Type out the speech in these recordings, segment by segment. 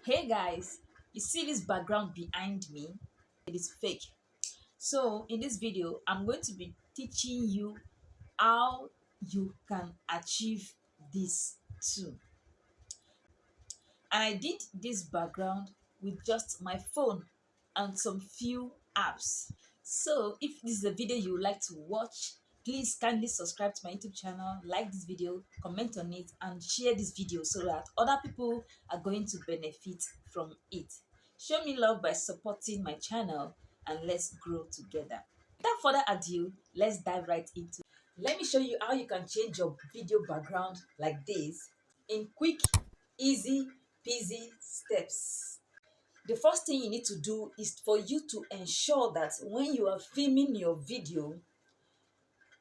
Hey guys, you see this background behind me? It is fake. So in this video, I'm going to be teaching you how you can achieve this too. And I did this background with just my phone and some few apps. So if this is a video you would like to watch, please kindly subscribe to my YouTube channel, like this video, comment on it, and share this video so that other people are going to benefit from it. Show me love by supporting my channel and let's grow together. Without further ado, let's dive right into it. Let me show you how you can change your video background like this in quick, easy, peasy steps. The first thing you need to do is for you to ensure that when you are filming your video,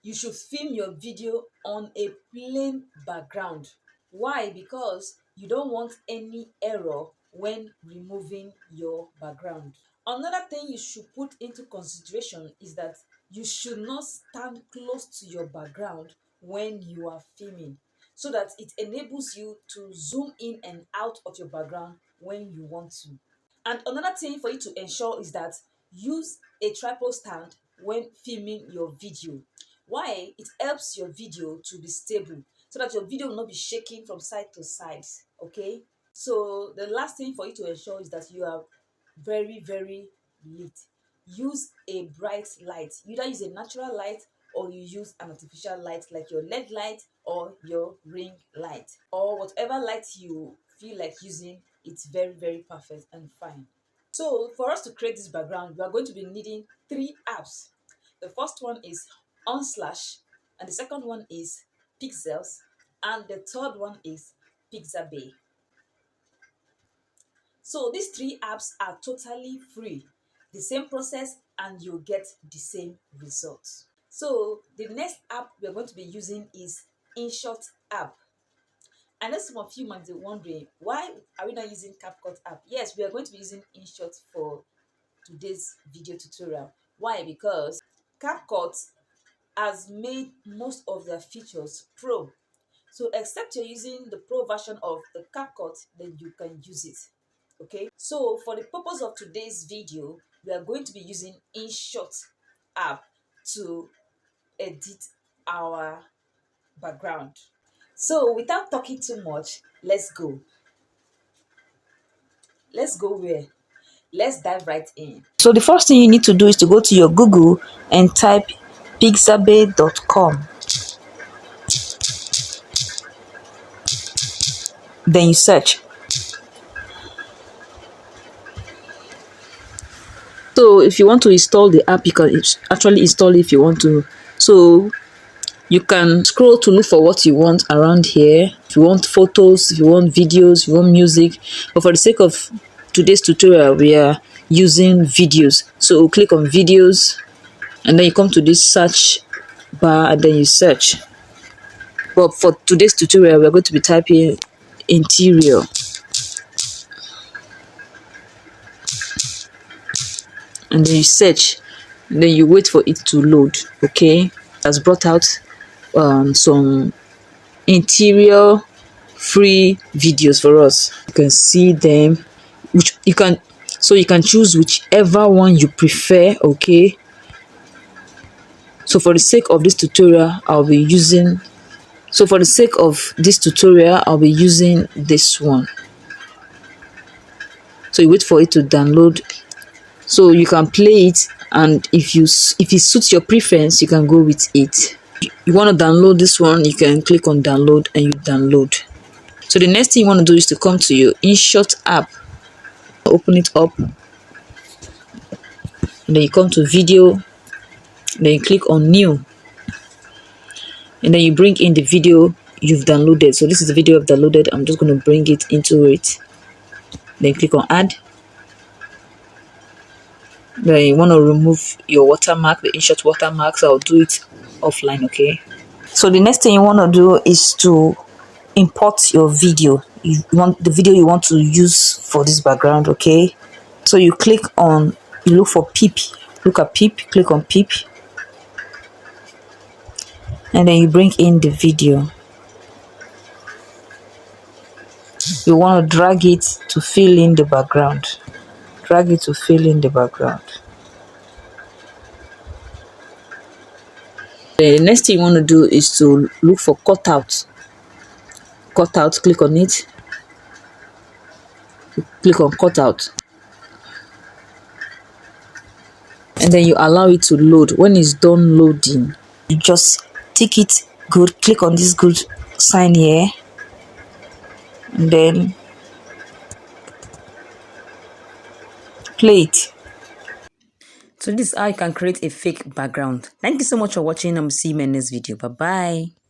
you should film your video on a plain background. Why? Because you don't want any error when removing your background. Another thing you should put into consideration is that you should not stand close to your background when you are filming, so that it enables you to zoom in and out of your background when you want to. And another thing for you to ensure is that use a tripod stand when filming your video. Why? It helps your video to be stable so that your video will not be shaking from side to side. Okay? So the last thing for you to ensure is that you are very lit. Use a bright light. You either use a natural light or you use an artificial light like your LED light or your ring light, or whatever light you feel like using. It's very perfect and fine. So for us to create this background, we are going to be needing 3 apps. The first one is Unslash, and the second one is Pixels, and the third one is Pixabay. So these 3 apps are totally free. The same process and you'll get the same results. So the next app we're going to be using is InShot app. I know some of you might be wondering, why are we not using CapCut app? Yes, we are going to be using InShot for today's video tutorial. Why? Because CapCut has made most of their features pro. So except you're using the pro version of the CapCut, then you can use it. Okay, so for the purpose of today's video, we are going to be using InShot app to edit our background. So without talking too much, let's go. Let's go where? Let's dive right in. So the first thing you need to do is to go to your Google and type pixabay.com. Then you search. So if you want to install the app, you can actually install it if you want to. So you can scroll to look for what you want around here. If you want photos, if you want videos, if you want music. But for the sake of today's tutorial, we are using videos. So click on videos and then you come to this search bar and then you search. But for today's tutorial, we're going to be typing interior. And then you search, and then you wait for it to load. Okay, has brought out some interior free videos for us. You can see them, which you can choose whichever one you prefer. Okay, so for the sake of this tutorial, I'll be using this one. So you wait for it to download. So you can play it, and if it suits your preference, you can go with it. You want to download this one, you can click on download and you download. So the next thing you want to do is to come to your InShot app, open it up, and then you come to video, then you click on new, and then you bring in the video you've downloaded. So this is the video I've downloaded. I'm just going to bring it into it. Then click on add. Then you want to remove your watermark, the InShot watermark. So I'll do it offline. Okay, so the next thing you want to do is to import your video. You want the video you want to use for this background. Okay, so you look for PIP, look at PIP, click on PIP, and then you bring in the video. You want to drag it to fill in the background. Drag it to fill in the background. The next thing you want to do is to look for cutout. Cutout, click on it. Click on cutout. And then you allow it to load. When it's done loading, you just take it good. Click on this good sign here. And then play it. So this is how you can create a fake background. Thank you so much for watching. I'm see you in my next video. Bye bye.